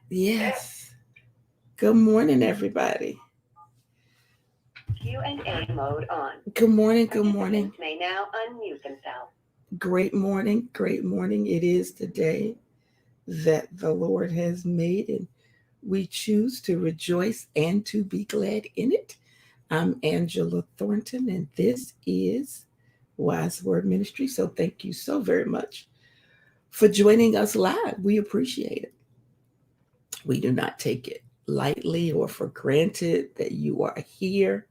Yes. Good morning, everybody. Q&A mode on. Good morning. Good morning. Participants may now unmute themselves. Great morning. Great morning. It is the day that the Lord has made, and we choose to rejoice and to be glad in it. I'm Angela Thornton, and this is Wise Word Ministry. So thank you so very much for joining us live. We appreciate it. We do not take it lightly or for granted that you are here.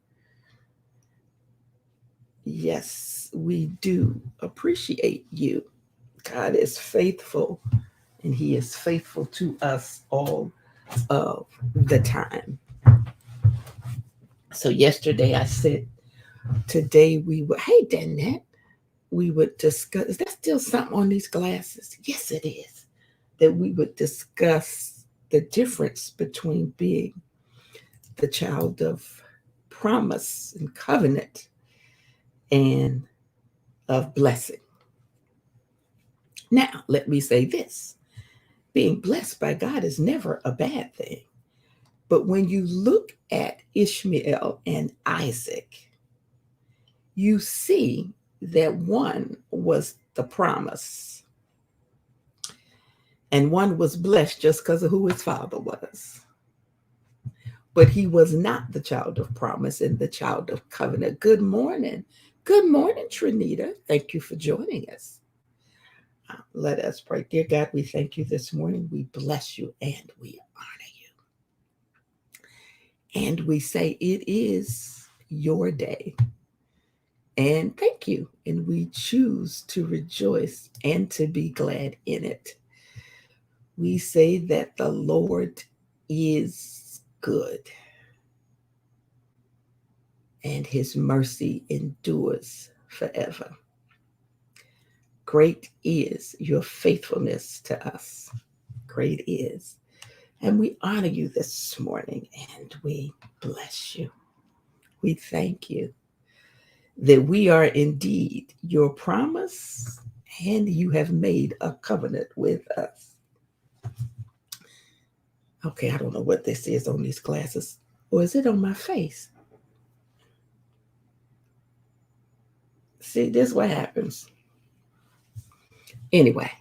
Yes, we do appreciate you. God is faithful, and He is faithful to us all of the time. So, yesterday I said, today we would, hey, Danette, we would discuss, is there still something on these glasses? Yes, it is. That we would discuss the difference between being the child of promise and covenant and of blessing. Now, let me say this: being blessed by God is never a bad thing. But when you look at Ishmael and Isaac, you see that one was the promise and one was blessed just because of who his father was. But he was not the child of promise and the child of covenant. Good morning. Good morning, Trinita. Thank you for joining us. Let us pray. Dear God, we thank you this morning. We bless you and we honor you. And we say it is your day. And thank you. And we choose to rejoice and to be glad in it. We say that the Lord is good and his mercy endures forever. Great is your faithfulness to us. Great is. And we honor you this morning and we bless you. We thank you that we are indeed your promise and you have made a covenant with us. Okay, I don't know what this is on these glasses. Or is it on my face? See, this is what happens. Anyway,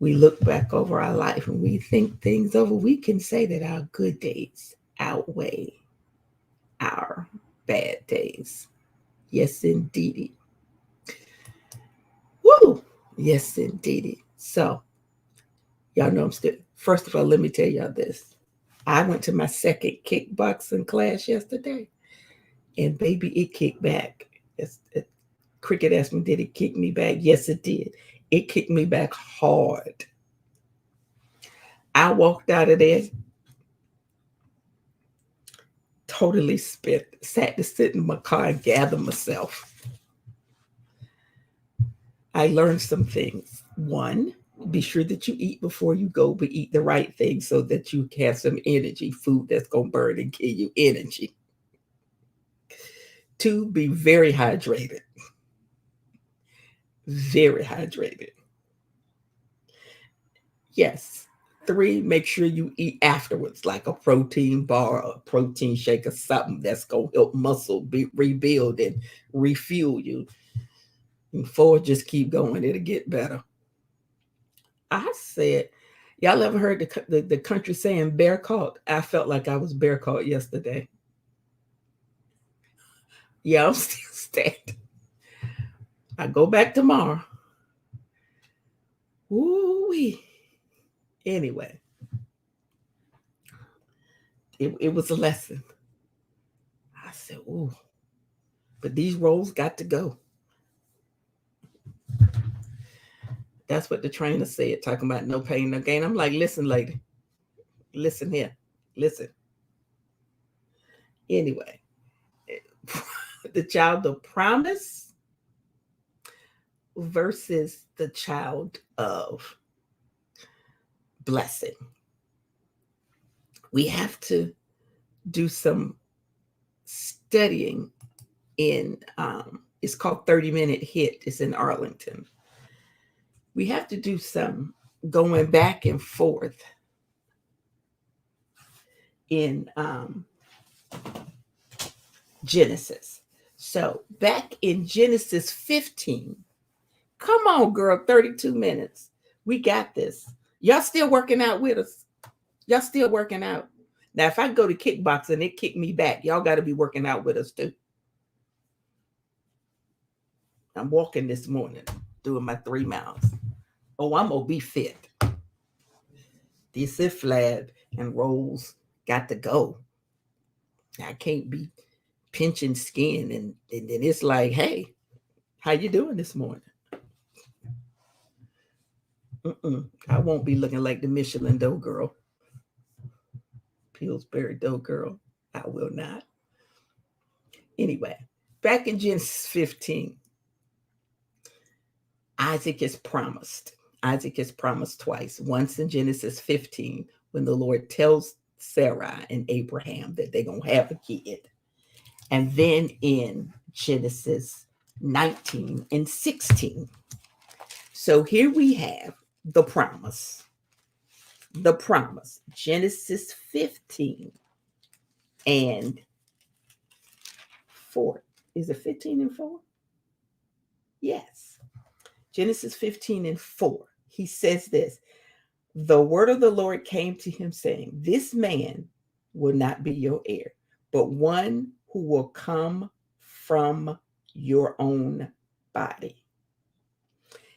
we look back over our life and we think things over. We can say that our good days outweigh our bad days. Yes, indeedy. Woo! Yes, indeedy. So, y'all know I'm still, first of all, let me tell y'all this. I went to my second kickboxing class yesterday, and baby, it kicked back. Cricket asked me, did it kick me back? Yes, it did. It kicked me back hard. I walked out of there totally spent, sat to sit in my car and gather myself. I learned some things. One, be sure that you eat before you go, but eat the right things so that you have some energy, food that's going to burn and give you energy. Two, be very hydrated. Very hydrated. Yes. Three, make sure you eat afterwards, like a protein bar, a protein shake, or something that's going to help muscle rebuild and refuel you. And four, just keep going. It'll get better. I said, y'all ever heard the country saying bear caught? I felt like I was bear caught yesterday. Yeah, I'm still standing. I go back tomorrow. Ooh-wee. Anyway, it was a lesson. I said, ooh, but these roles got to go. That's what the trainer said, talking about no pain, no gain. I'm like, listen, lady, listen here, listen. Anyway, the child of promise versus the child of blessing. We have to do some studying in, it's called 30-Minute Hit. It's in Arlington. We have to do some going back and forth in Genesis. So back in Genesis 15, come on, girl, 32 minutes. We got this. Y'all still working out with us? Y'all still working out? Now, if I go to kickboxing, it kick me back. Y'all got to be working out with us too. I'm walking this morning, doing my 3 miles. Oh, I'm gonna be fit. This is flab and rolls got to go. I can't be pinching skin and then it's like, hey, how you doing this morning? I won't be looking like the Michelin dough girl, Pillsbury dough girl. I will not. Anyway, back in Genesis 15, Isaac is promised. Isaac is promised twice. Once in Genesis 15, when the Lord tells Sarah and Abraham that they're going to have a kid. And then in Genesis 19 and 16. So here we have the promise. The promise. Genesis 15 and 4. Is it 15 and 4? Yes. Genesis 15 and 4. He says this. The word of the Lord came to him saying, this man will not be your heir, but one who will come from your own body.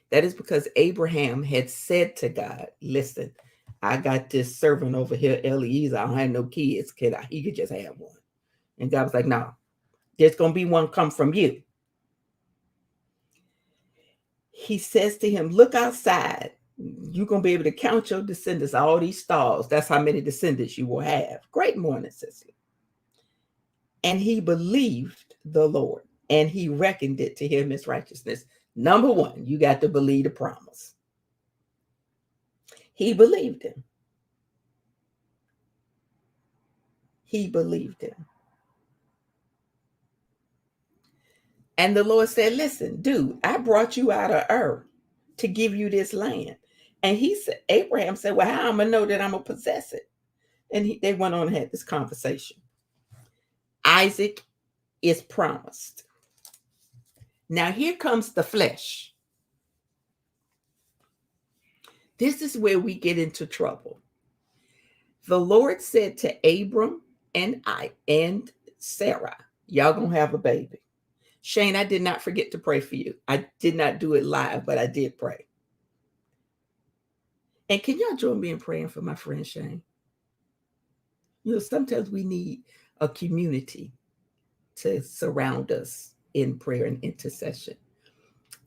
That is because Abraham had said to God, listen, I got this servant over here, Eliezer. I don't have no kids. He could just have one. And God was like, no, there's going to be one come from you. He says to him, look outside. You're going to be able to count your descendants, all these stars. That's how many descendants you will have. Great morning, sister. And he believed the Lord, and he reckoned it to him as righteousness. Number one, you got to believe the promise. He believed him. He believed him. And the Lord said, listen, dude, I brought you out of Ur to give you this land. And he said, Abraham said, well, how am I going to know that I'm going to possess it? And they went on and had this conversation. Isaac is promised. Now here comes the flesh. This is where we get into trouble. The Lord said to Abram and Sarah, y'all gonna have a baby. Shane, I did not forget to pray for you. I did not do it live, but I did pray. And can y'all join me in praying for my friend Shane? You know, sometimes we need a community to surround us in prayer and intercession.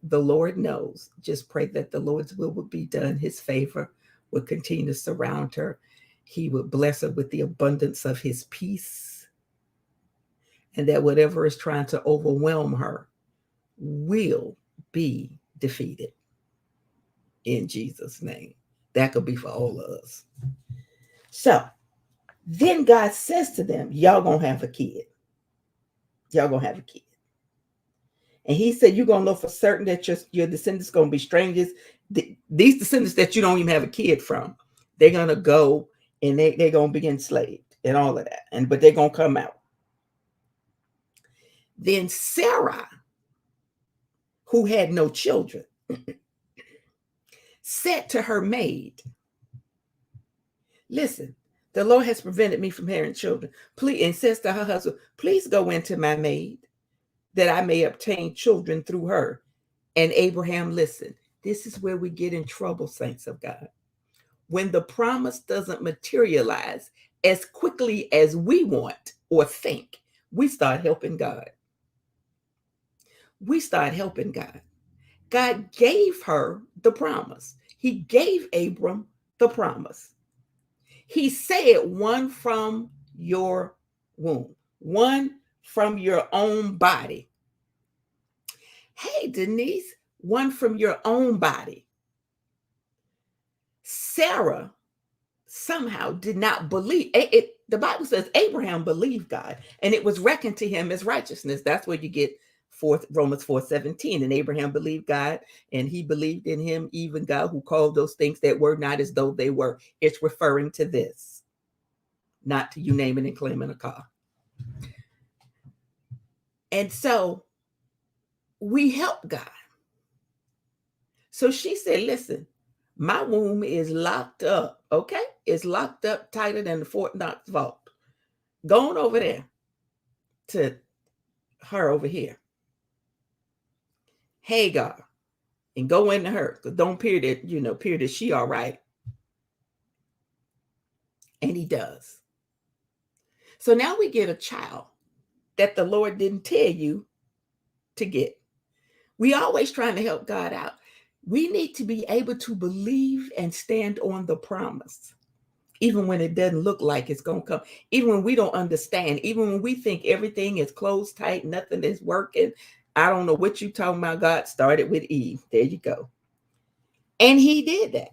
The Lord knows. Just pray that the Lord's will would be done. His favor would continue to surround her. He would bless her with the abundance of his peace. And that whatever is trying to overwhelm her will be defeated. In Jesus' name. That could be for all of us. So then God says to them, y'all gonna have a kid. Y'all gonna have a kid. And he said, you're going to know for certain that your descendants going to be strangers. These descendants that you don't even have a kid from, they're going to go and they're going to be enslaved and all of that. But they're going to come out. Then Sarah, who had no children, said to her maid, listen, the Lord has prevented me from having children. Please, and says to her husband, please go into my maid, that I may obtain children through her. And Abraham listened. This is where we get in trouble, saints of God. When the promise doesn't materialize as quickly as we want or think, we start helping God. We start helping God. God gave her the promise. He gave Abram the promise. He said, one from your womb, one from your own body. Hey, Denise, one from your own body. Sarah somehow did not believe. The Bible says Abraham believed God, and it was reckoned to him as righteousness. That's where you get Romans 4:17. And Abraham believed God, and he believed in him, even God who called those things that were not as though they were. It's referring to this. not to you naming and claiming a car. And so we help God. So she said, listen, my womb is locked up, okay? It's locked up tighter than the Fort Knox vault. Going over there to her over here, Hagar, and go into her. Don't appear that she all right. And he does. So now we get a child that the Lord didn't tell you to get. We always trying to help God out. We need to be able to believe and stand on the promise, even when it doesn't look like it's going to come, even when we don't understand, even when we think everything is closed tight, nothing is working. I don't know what you're talking about. God started with Eve. There you go. And he did that.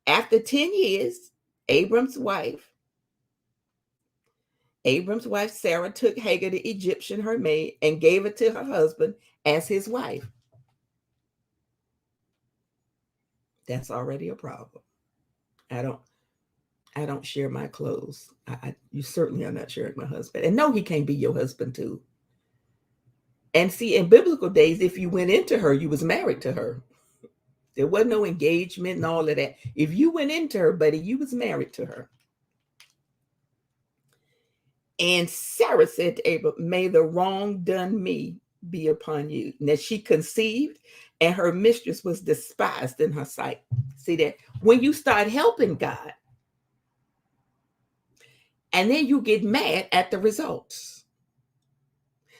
After 10 years, Abram's wife Sarah took Hagar the Egyptian, her maid, and gave it to her husband as his wife. That's already a problem. I don't share my clothes. You certainly are not sharing my husband. And no, he can't be your husband too. And see, in biblical days, if you went into her, you was married to her. There was no engagement and all of that. If you went into her, buddy, you was married to her. And Sarah said to Abram, may the wrong done me be upon you. Now she conceived, and her mistress was despised in her sight. See that? When you start helping God, and then you get mad at the results.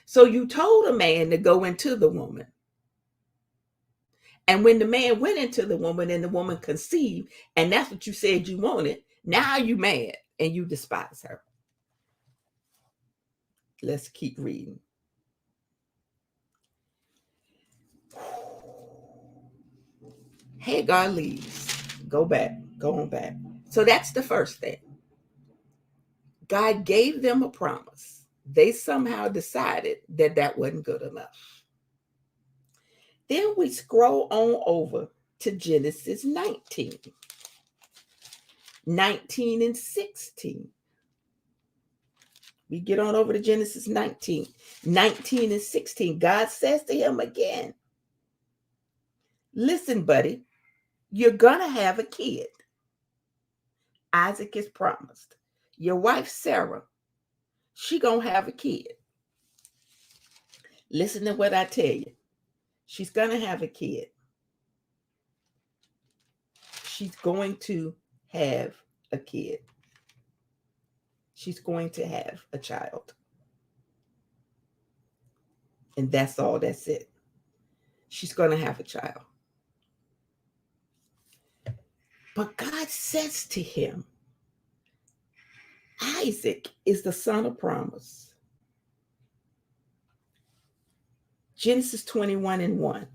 So you told a man to go into the woman. And when the man went into the woman and the woman conceived, and that's what you said you wanted, now you mad and you despise her. Let's keep reading. Hagar leaves. Go on back. So that's the first thing. God gave them a promise. They somehow decided that that wasn't good enough. Then we scroll on over to Genesis 19 and 16. We get on over to Genesis 19 and 16. God says to him again, listen, buddy, you're going to have a kid. Isaac is promised. Your wife, Sarah, she going to have a kid. Listen to what I tell you. She's going to have a kid. She's going to have a kid. She's going to have a child. And that's all. That's it. She's going to have a child. But God says to him, Isaac is the son of promise. Genesis 21 and 1.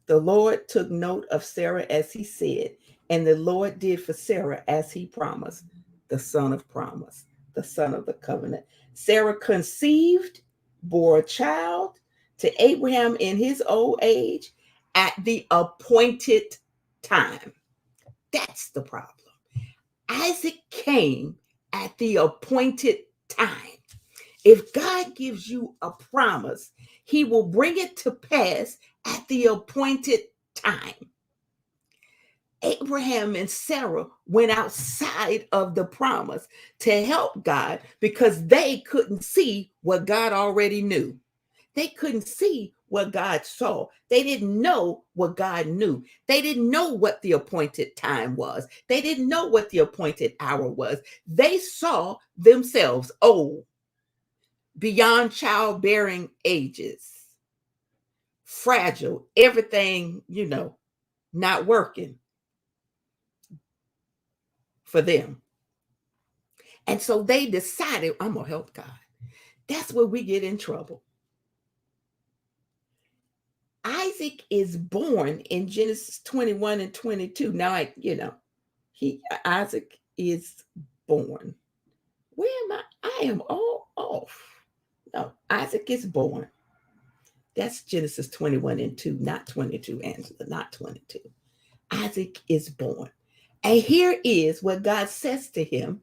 The Lord took note of Sarah as he said, and the Lord did for Sarah as he promised, the son of promise, the son of the covenant. Sarah conceived, bore a child to Abraham in his old age at the appointed time. That's the problem. Isaac came at the appointed time. If God gives you a promise, he will bring it to pass at the appointed time. Abraham and Sarah went outside of the promise to help God because they couldn't see what God already knew. They couldn't see what God saw. They didn't know what God knew. They didn't know what the appointed time was. They didn't know what the appointed hour was. They saw themselves old, beyond childbearing ages, fragile, everything, not working for them. And so they decided, I'm going to help God. That's where we get in trouble. Isaac is born in Genesis 21 and 22. Now, Isaac is born. Where am I? I am all off. No, Isaac is born. That's Genesis 21 and 2, not 22, Angela, not 22. Isaac is born. And here is what God says to him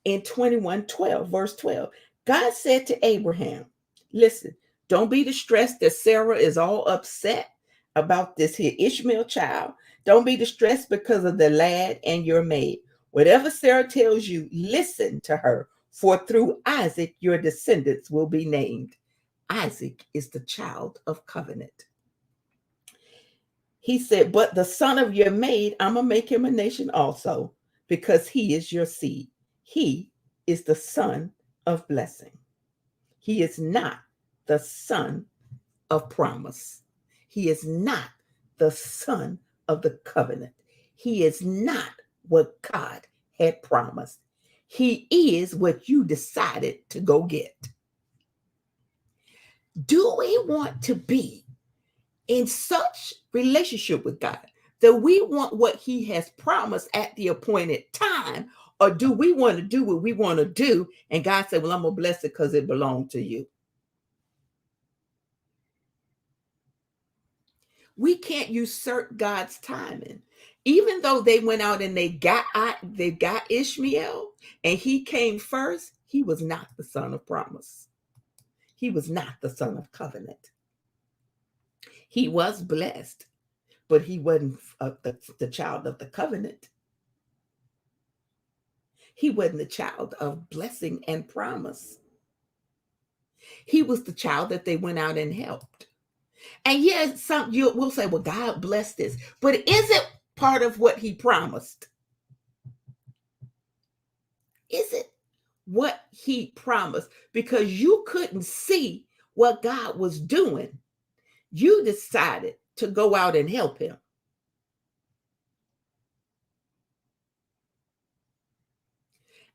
in 21:12, verse 12. God said to Abraham, listen, don't be distressed that Sarah is all upset about this here Ishmael child. Don't be distressed because of the lad and your maid. Whatever Sarah tells you, listen to her, for through Isaac your descendants will be named. Isaac is the child of covenant. He said, but the son of your maid, I'm going to make him a nation also, because he is your seed. He is the son of blessing. He is not the son of promise. He is not the son of the covenant. He is not what God had promised. He is what you decided to go get. Do we want to be in such relationship with God that we want what he has promised at the appointed time? Or do we want to do what we want to do? And God said, well, I'm going to bless it because it belonged to you. We can't usurp God's timing. Even though they went out and they got Ishmael and he came first, he was not the son of promise. He was not the son of covenant. He was blessed, but he wasn't the child of the covenant. He wasn't the child of blessing and promise. He was the child that they went out and helped. And yes, some you will say, well, God blessed this, but is it part of what he promised? Is it what he promised? Because you couldn't see what God was doing. You decided to go out and help him.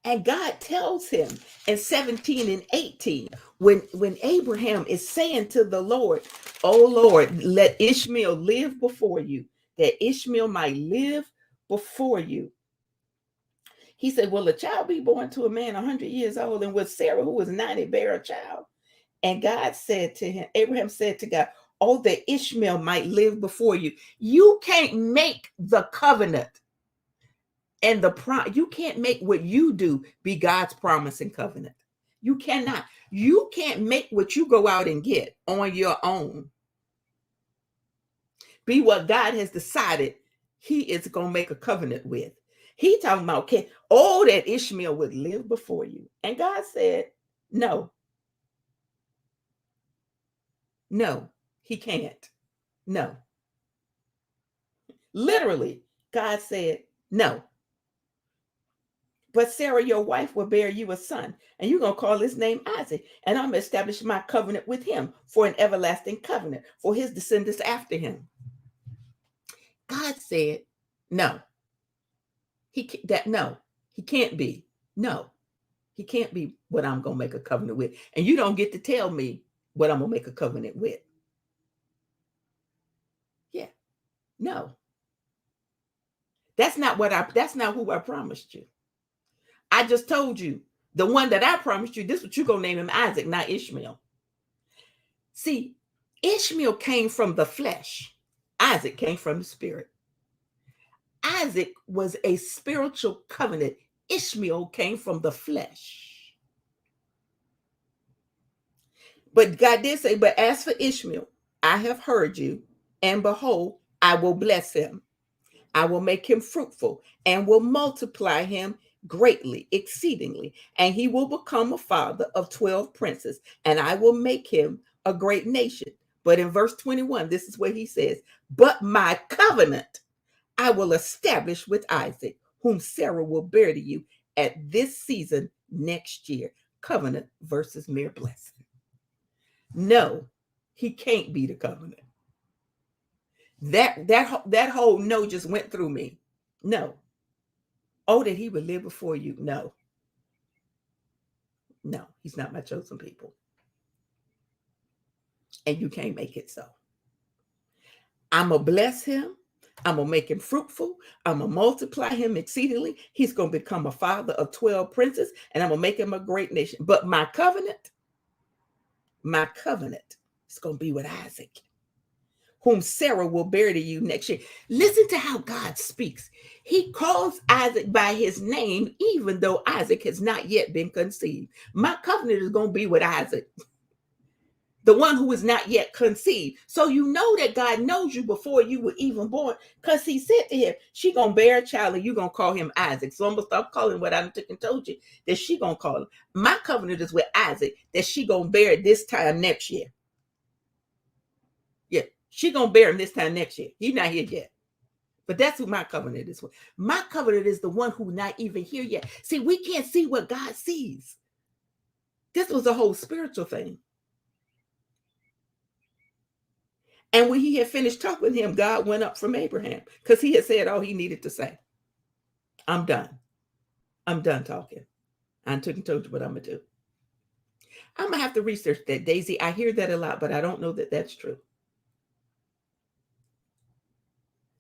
And God tells him in 17 and 18, when Abraham is saying to the Lord, oh Lord, let Ishmael live before you, that Ishmael might live before you. He said, will a child be born to a man 100 years old? And will Sarah, who was 90, bear a child? And God said to him, Abraham said to God, oh, that Ishmael might live before you. You can't make the covenant and you can't make what you do be God's promise and covenant. You cannot. You can't make what you go out and get on your own be what God has decided he is going to make a covenant with. He talking about, okay, oh, that Ishmael would live before you. And God said, no, he can't. No. Literally, God said, no. But Sarah, your wife, will bear you a son, and you're going to call his name Isaac. And I'm going to establish my covenant with him for an everlasting covenant for his descendants after him. God said, no. He can't be. No, he can't be what I'm going to make a covenant with. And you don't get to tell me what I'm going to make a covenant with. Yeah, no. That's not who I promised you. I just told you the one that I promised you, this is what you're going to name him Isaac, not Ishmael. See, Ishmael came from the flesh. Isaac came from the spirit. Isaac was a spiritual covenant. Ishmael came from the flesh. But God did say, but as for Ishmael, I have heard you, and behold, I will bless him. I will make him fruitful and will multiply him greatly, exceedingly, and he will become a father of 12 princes, and I will make him a great nation. But in verse 21, this is what he says, but my covenant I will establish with Isaac, whom Sarah will bear to you at this season next year. Covenant versus mere blessing. No, he can't be the covenant. That whole no just went through me. No. Oh, that he would live before you. No, he's not my chosen people. And you can't make it so. I'm going to bless him. I'm going to make him fruitful. I'm going to multiply him exceedingly. He's going to become a father of 12 princes, and I'm going to make him a great nation. But my covenant is going to be with Isaac, whom Sarah will bear to you next year. Listen to how God speaks. He calls Isaac by his name, even though Isaac has not yet been conceived. My covenant is going to be with Isaac, the one who is not yet conceived. So you know that God knows you before you were even born, because he said to him, she going to bear a child and you're going to call him Isaac. So I'm going to stop calling what I told you that she going to call him. My covenant is with Isaac that she going to bear this time next year. Yeah, she going to bear him this time next year. He's not here yet. But that's who my covenant is with. My covenant is the one who's not even here yet. See, we can't see what God sees. This was a whole spiritual thing. And when he had finished talking with him, God went up from Abraham because he had said all he needed to say. I'm done. I'm done talking. I told you what I'm going to do. I'm going to have to research that, Daisy. I hear that a lot, but I don't know that that's true.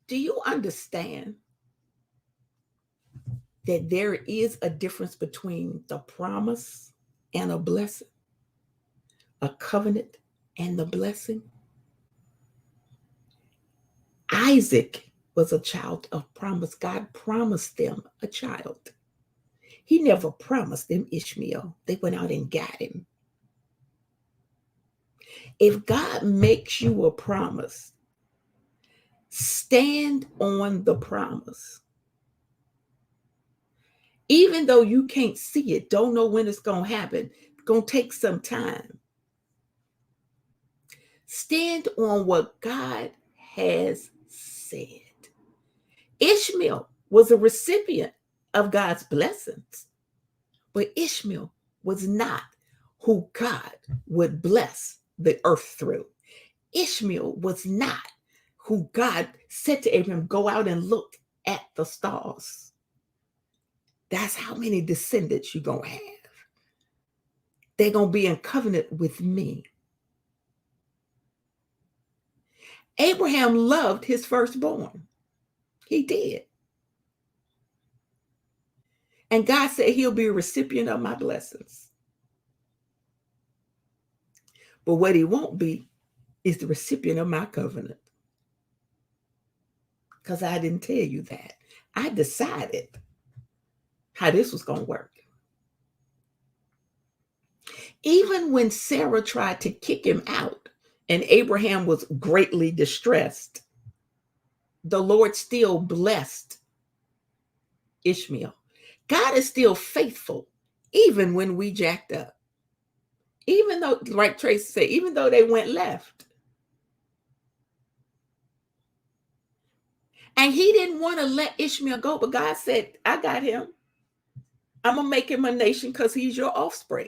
Do you understand that there is a difference between the promise and a blessing, a covenant and the blessing? Isaac was a child of promise. God promised them a child. He never promised them Ishmael. They went out and got him. If God makes you a promise, stand on the promise. Even though you can't see it, don't know when it's going to happen, it's going to take some time. Stand on what God has said. Ishmael was a recipient of God's blessings, but Ishmael was not who God would bless the earth through. Ishmael was not who God said to Abraham, go out and look at the stars. That's how many descendants you're going to have. They're going to be in covenant with me. Abraham loved his firstborn. He did. And God said he'll be a recipient of my blessings. But what he won't be is the recipient of my covenant. Because I didn't tell you that. I decided how this was going to work. Even when Sarah tried to kick him out and Abraham was greatly distressed, the Lord still blessed Ishmael. God is still faithful, even when we jacked up. Even though, like Tracy said, even though they went left. And he didn't want to let Ishmael go, but God said, I got him. I'm going to make him a nation because he's your offspring.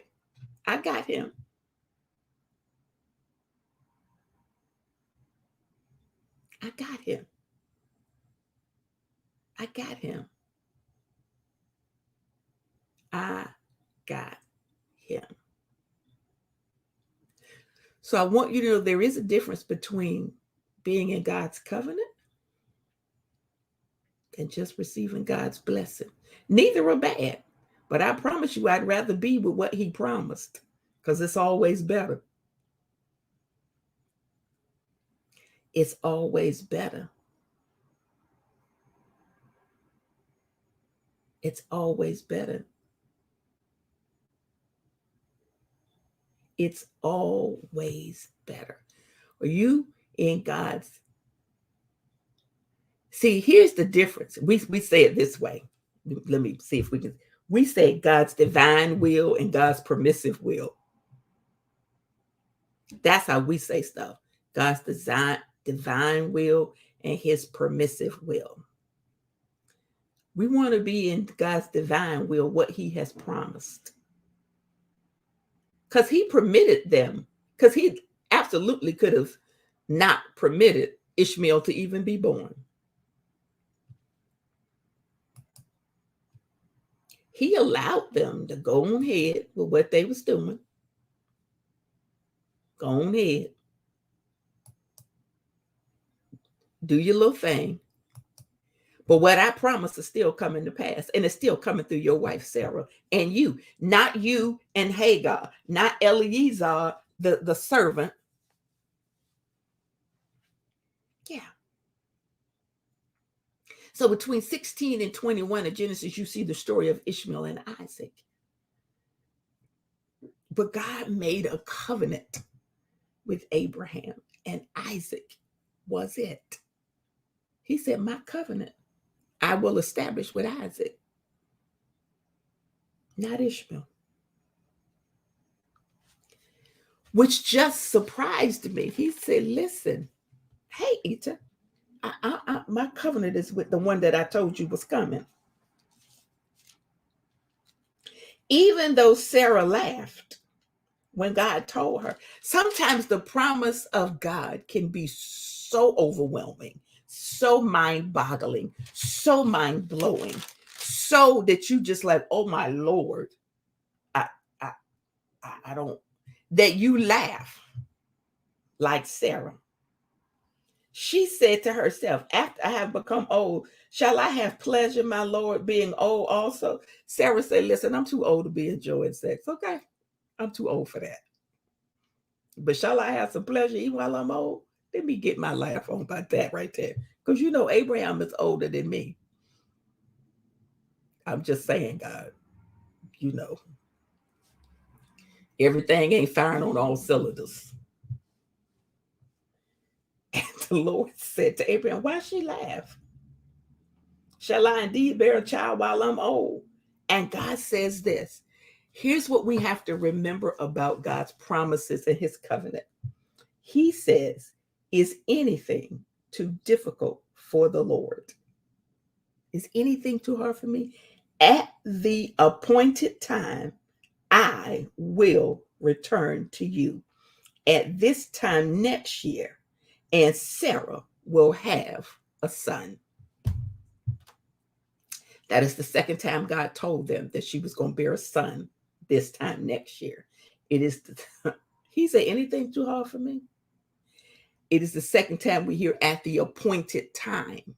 I got him. I got him. I got him. I got him. So I want you to know there is a difference between being in God's covenant and just receiving God's blessing. Neither are bad, but I promise you I'd rather be with what he promised because it's always better. It's always better. It's always better. It's always better. Are you in God's? See, here's the difference. We say it this way. Let me see if we can. We say God's divine will and God's permissive will. That's how we say stuff. God's divine will and his permissive will. We want to be in God's divine will, what he has promised. Because he permitted them, because he absolutely could have not permitted Ishmael to even be born. He allowed them to go on ahead with what they was doing. Go on ahead. Do your little thing. But what I promised is still coming to pass. And it's still coming through your wife, Sarah, and you. Not you and Hagar. Not Eliezer, the servant. So between 16 and 21 of Genesis, you see the story of Ishmael and Isaac. But God made a covenant with Abraham, and Isaac was it. He said, my covenant I will establish with Isaac, not Ishmael. Which just surprised me. He said, listen, hey, Ita, my covenant is with the one that I told you was coming. Even though Sarah laughed when God told her, sometimes the promise of God can be so overwhelming, so mind-boggling, so mind-blowing, so that you just like, oh my Lord, I, I, I don't, that you laugh like Sarah. She said to herself, after I have become old, shall I have pleasure, my Lord, being old also? Sarah said, listen, I'm too old to be enjoying sex. Okay, I'm too old for that. But shall I have some pleasure even while I'm old? Let me get my laugh on about that right there. Because you know, Abraham is older than me. I'm just saying, God, you know, everything ain't firing on all cylinders. And the Lord said to Abraham, why she laugh? Shall I indeed bear a child while I'm old? And God says this. Here's what we have to remember about God's promises and his covenant. He says, is anything too difficult for the Lord? Is anything too hard for me? At the appointed time, I will return to you at this time next year, and Sarah will have a son. That is the second time God told them that she was going to bear a son this time next year. It is, he said, anything too hard for me? It is the second time we hear at the appointed time.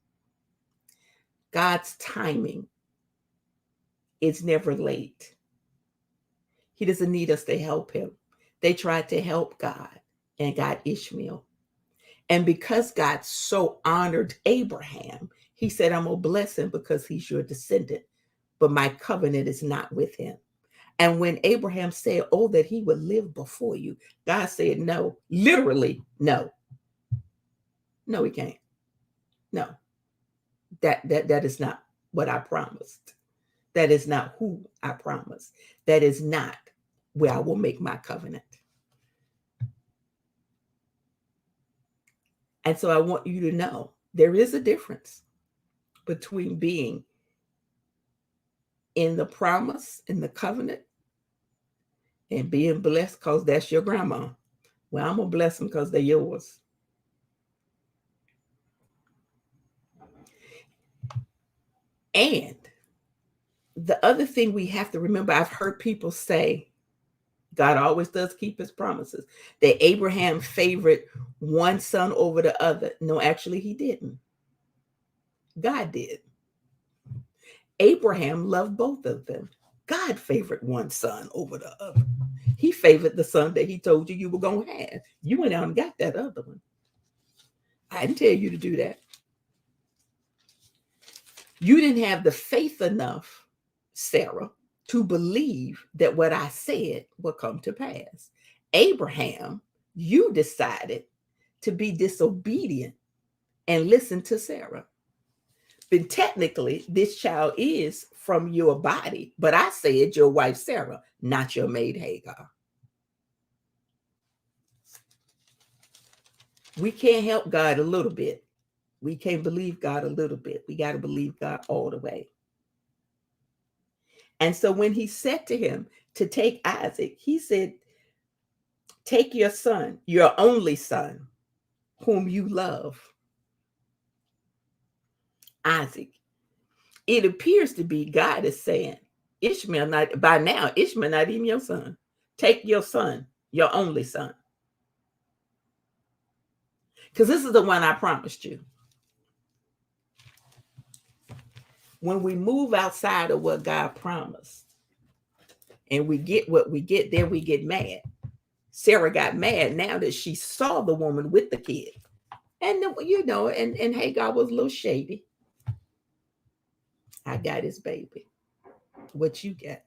God's timing is never late. He doesn't need us to help him. They tried to help God and got Ishmael. And because God so honored Abraham, he said, I'm going to bless him because he's your descendant. But my covenant is not with him. And when Abraham said, oh, that he would live before you, God said, no, literally, no. No, he can't. No, that is not what I promised. That is not who I promised. That is not where I will make my covenant. And so I want you to know there is a difference between being in the promise, in the covenant, and being blessed because that's your grandma. Well, I'm going to bless them because they're yours. And the other thing we have to remember, I've heard people say, God always does keep his promises, that Abraham favored one son over the other. No, actually, he didn't. God did. Abraham loved both of them. God favored one son over the other. He favored the son that he told you you were going to have. You went out and got that other one. I didn't tell you to do that. You didn't have the faith enough, Sarah, to believe that what I said would come to pass. Abraham, you decided to be disobedient and listen to Sarah. But technically, this child is from your body, but I said your wife Sarah, not your maid Hagar. We can't help God a little bit. We can't believe God a little bit. We got to believe God all the way. And so when he said to him to take Isaac, he said, take your son, your only son, whom you love, Isaac. It appears to be God is saying, Ishmael, not by now, Ishmael, not even your son. Take your son, your only son. Because this is the one I promised you. When we move outside of what God promised and we get what we get, then we get mad. Sarah got mad now that she saw the woman with the kid. And, you know, and Hagar was a little shady. I got his baby. What you got?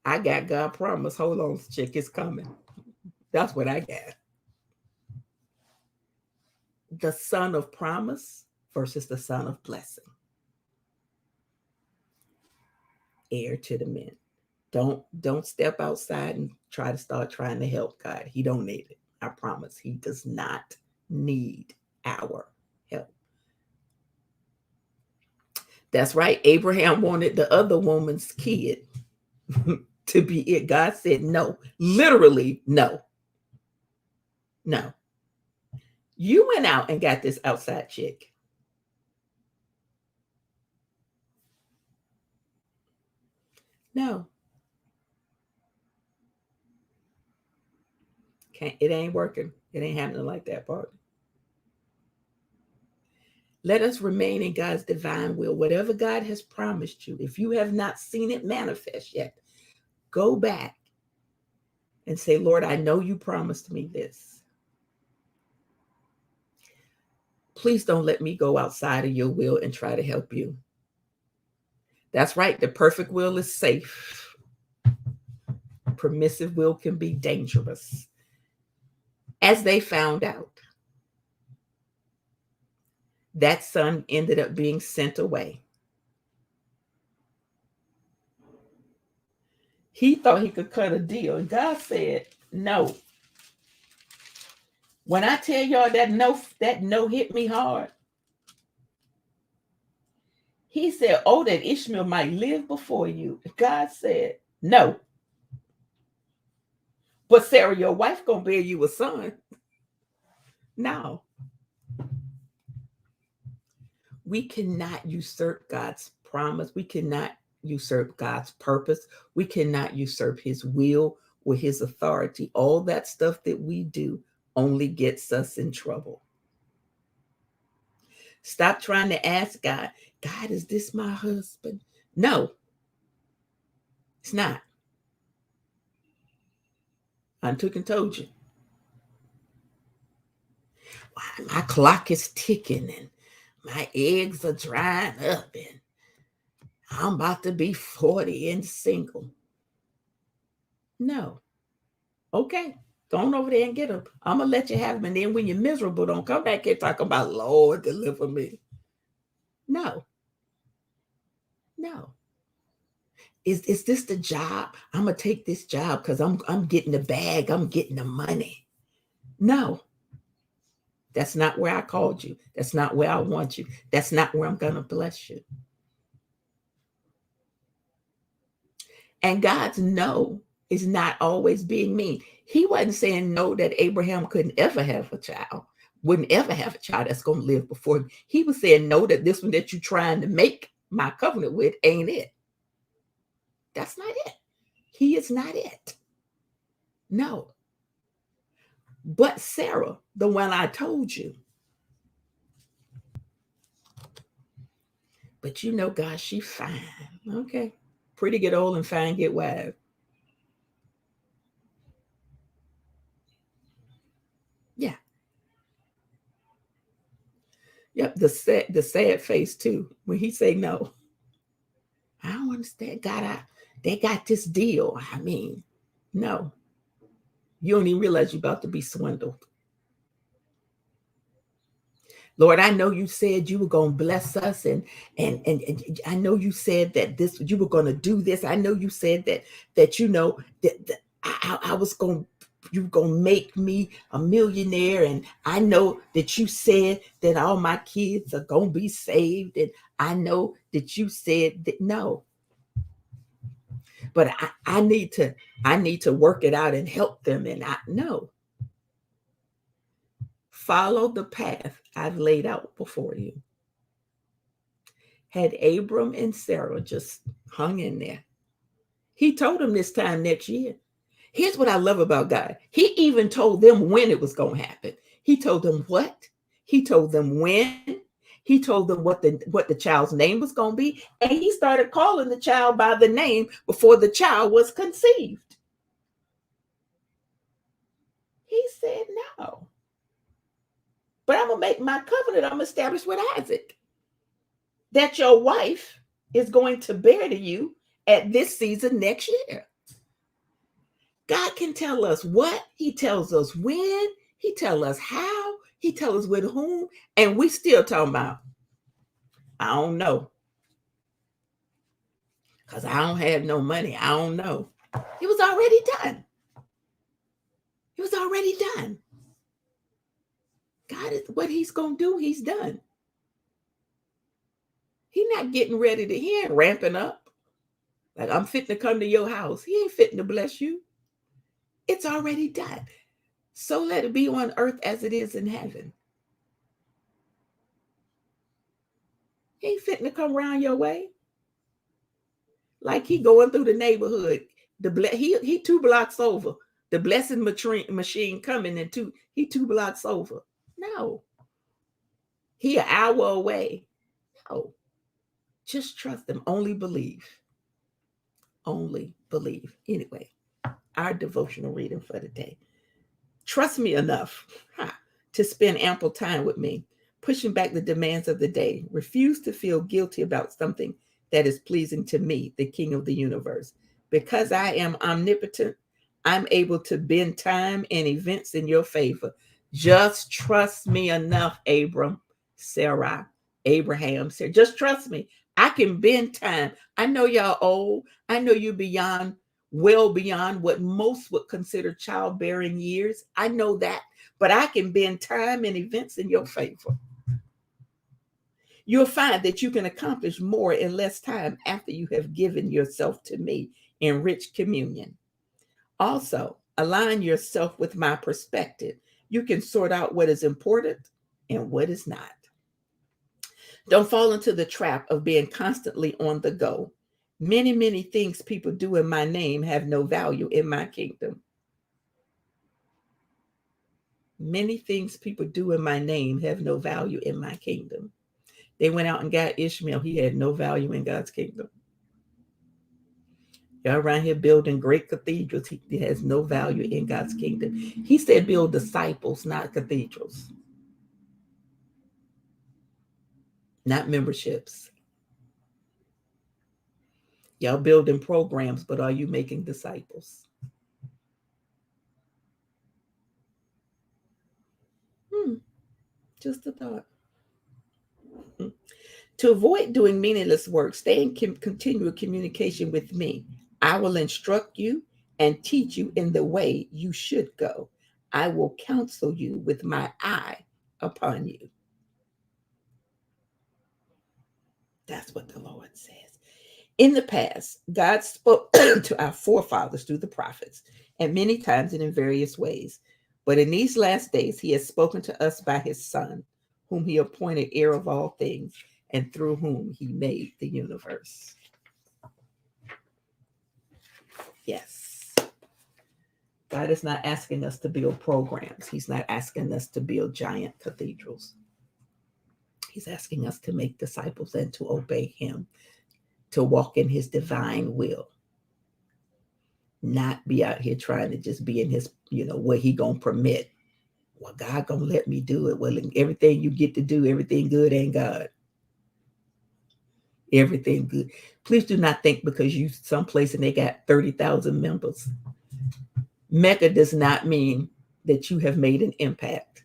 I got God promise. Hold on, chick, it's coming. That's what I got. The son of promise versus the son of blessing. Heir to the men. Don't step outside and try to start trying to help God. He don't need it. I promise. He does not need our help. That's right. Abraham wanted the other woman's kid to be it. God said no. Literally, no. No. You went out and got this outside chick. No. Can't, it ain't working. It ain't happening like that, partner. Let us remain in God's divine will. Whatever God has promised you, if you have not seen it manifest yet, go back and say, Lord, I know you promised me this. Please don't let me go outside of your will and try to help you. That's right. The perfect will is safe. Permissive will can be dangerous. As they found out, that son ended up being sent away. He thought he could cut a deal. And God said, no. When I tell y'all that no hit me hard, he said, oh, that Ishmael might live before you. God said, no. But Sarah, your wife gonna bear you a son. No. We cannot usurp God's promise. We cannot usurp God's purpose. We cannot usurp his will or his authority. All that stuff that we do only gets us in trouble. Stop trying to ask God, God, is this my husband? No, it's not. I took and told you. My clock is ticking and my eggs are drying up and I'm about to be 40 and single. No. Okay. Go on over there and get them. I'm going to let you have them. And then when you're miserable, don't come back here talking about, Lord, deliver me. No. No. Is this the job? I'm going to take this job because I'm getting the bag. I'm getting the money. No. That's not where I called you. That's not where I want you. That's not where I'm going to bless you. And God's no is not always being mean. He wasn't saying no that Abraham couldn't ever have a child, wouldn't ever have a child that's going to live before him. He was saying no that this one that you're trying to make my covenant with ain't it. That's not it. He is not it. No. But Sarah, the one I told you. But you know, God, she fine. Okay. Pretty get old and fine get wise. Yeah. Yep. The sad face too. When he say no. I don't understand. God, they got this deal. I mean, no. You don't even realize you're about to be swindled. Lord, I know you said you were going to bless us, and I know you said that this you were going to do this. I know you said that you know that I was going you were going to make me a millionaire, and I know that you said that all my kids are going to be saved, and I know that you said that no. But I need to work it out and help them, and I know. Follow the path I've laid out before you. Had Abram and Sarah just hung in there. He told them this time next year. Here's what I love about God. He even told them when it was going to happen. He told them what? He told them when. He told them what the child's name was going to be. And he started calling the child by the name before the child was conceived. He said no. But I'm going to make my covenant. I'm going to establish with Isaac. that your wife is going to bear to you at this season next year. God can tell us what, he tells us when, he tells us how, he tells us with whom, and we still talking about, I don't know, because I don't have no money. I don't know. It was already done. It was already done. God is what he's going to do, he's done. He's not getting ready to, he ain't ramping up. Like, I'm fitting to come to your house. He ain't fitting to bless you. It's already done. So let it be on earth as it is in heaven. He ain't fitting to come around your way. Like he going through the neighborhood. He 2 blocks over. The blessing machine coming in he 2 blocks over. No. He an hour away. No. Just trust him. Only believe. Only believe. Anyway, our devotional reading for the day. Trust me enough to spend ample time with me, pushing back the demands of the day. Refuse to feel guilty about something that is pleasing to me, the King of the universe. Because I am omnipotent, I'm able to bend time and events in your favor. Just trust me enough, Abraham said. Just trust me. I can bend time. I know y'all old. I know you well beyond what most would consider childbearing years. I know that, but I can bend time and events in your favor. You'll find that you can accomplish more in less time after you have given yourself to me in rich communion. Also, align yourself with my perspective. You can sort out what is important and what is not. Don't fall into the trap of being constantly on the go. Many, many things people do in my name have no value in my kingdom. Many things people do in my name have no value in my kingdom. They went out and got Ishmael. He had no value in God's kingdom. Y'all around here building great cathedrals. He has no value in God's kingdom. He said build disciples, not cathedrals. Not memberships. Y'all building programs, but are you making disciples? Just a thought. To avoid doing meaningless work, stay in continual communication with me. I will instruct you and teach you in the way you should go. I will counsel you with my eye upon you. That's what the Lord says. In the past, God spoke to our forefathers through the prophets, and many times and in various ways. But in these last days, he has spoken to us by his Son, whom he appointed heir of all things, and through whom he made the universe. Yes. God is not asking us to build programs. He's not asking us to build giant cathedrals. He's asking us to make disciples and to obey him, to walk in his divine will, not be out here trying to just be in his, what he gonna permit. Well, God gonna let me do it. Well, everything you get to do, everything good ain't God. Everything good. Please do not think because you someplace and they got 30,000 members. Mecca does not mean that you have made an impact.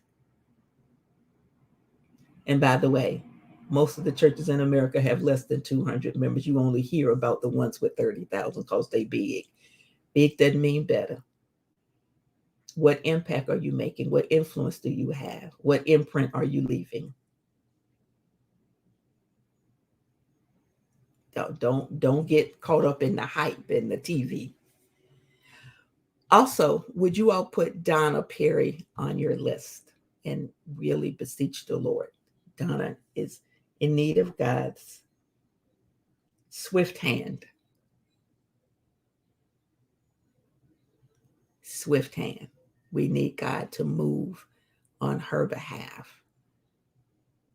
And by the way, most of the churches in America have less than 200 members. You only hear about the ones with 30,000 because they big. Big doesn't mean better. What impact are you making? What influence do you have? What imprint are you leaving? Don't get caught up in the hype and the TV. Also, would you all put Donna Perry on your list and really beseech the Lord? Donna is in need of God's swift hand. Swift hand. We need God to move on her behalf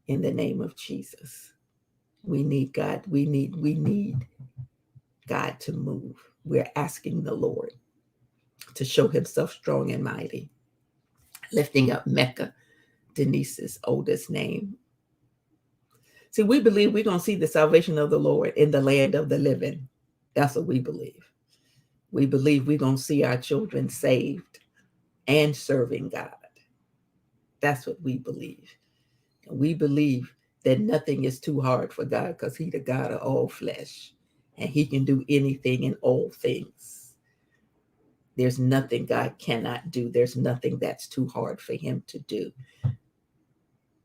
in the name of Jesus. We need God. We need God to move. We're asking the Lord to show himself strong and mighty. Lifting up Mecca, Denise's oldest name. See, we believe we're going to see the salvation of the Lord in the land of the living. That's what we believe. We believe we're going to see our children saved and serving God. That's what we believe. And we believe that nothing is too hard for God because He's the God of all flesh and He can do anything and all things. There's nothing God cannot do. There's nothing that's too hard for Him to do.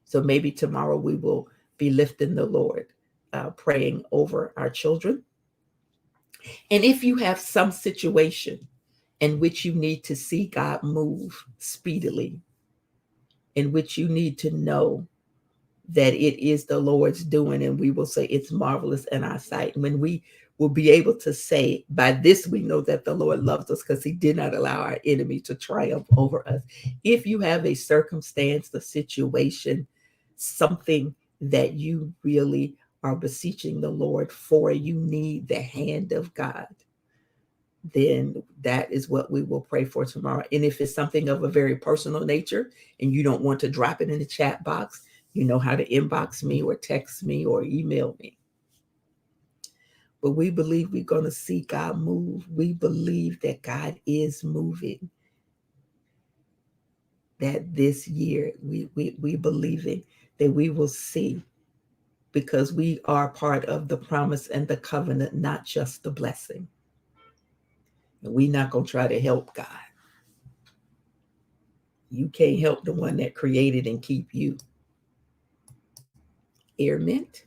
So maybe tomorrow we will be lifting the Lord, praying over our children. And if you have some situation in which you need to see God move speedily, in which you need to know that it is the Lord's doing, and we will say it's marvelous in our sight. When we will be able to say, by this we know that the Lord loves us because He did not allow our enemy to triumph over us. If you have a circumstance, a situation, something that you really are beseeching the Lord for, you need the hand of God, then that is what we will pray for tomorrow. And if it's something of a very personal nature and you don't want to drop it in the chat box, you know how to inbox me or text me or email me. But we believe we're going to see God move. We believe that God is moving. That this year we believing that we will see, because we are part of the promise and the covenant, not just the blessing. And we're not going to try to help God. You can't help the one that created and keep you. Airment.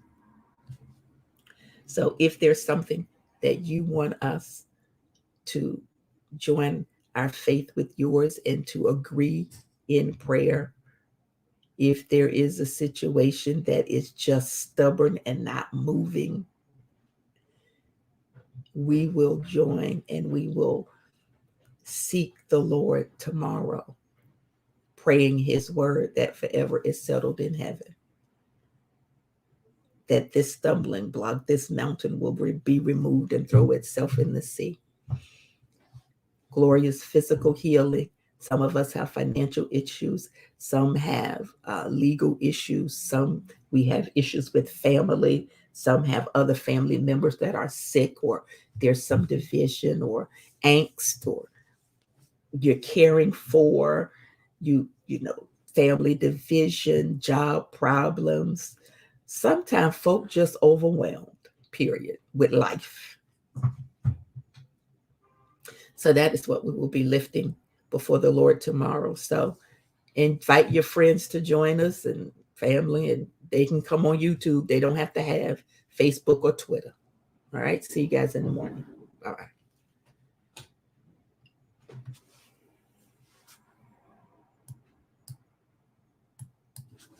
So if there's something that you want us to join our faith with yours and to agree in prayer, if there is a situation that is just stubborn and not moving, we will join and we will seek the Lord tomorrow, praying His word that forever is settled in heaven. That this stumbling block, this mountain will be removed and throw itself in the sea. Glorious physical healing. Some of us have financial issues. Some have legal issues. Some we have issues with family. Some have other family members that are sick, or there's some division or angst, or you're caring for, you know, family division, job problems. Sometimes folk just overwhelmed, period, with life. So that is what we will be lifting before the Lord tomorrow. So invite your friends to join us and family, and they can come on YouTube. They don't have to have Facebook or Twitter. All right. See you guys in the morning. Bye bye.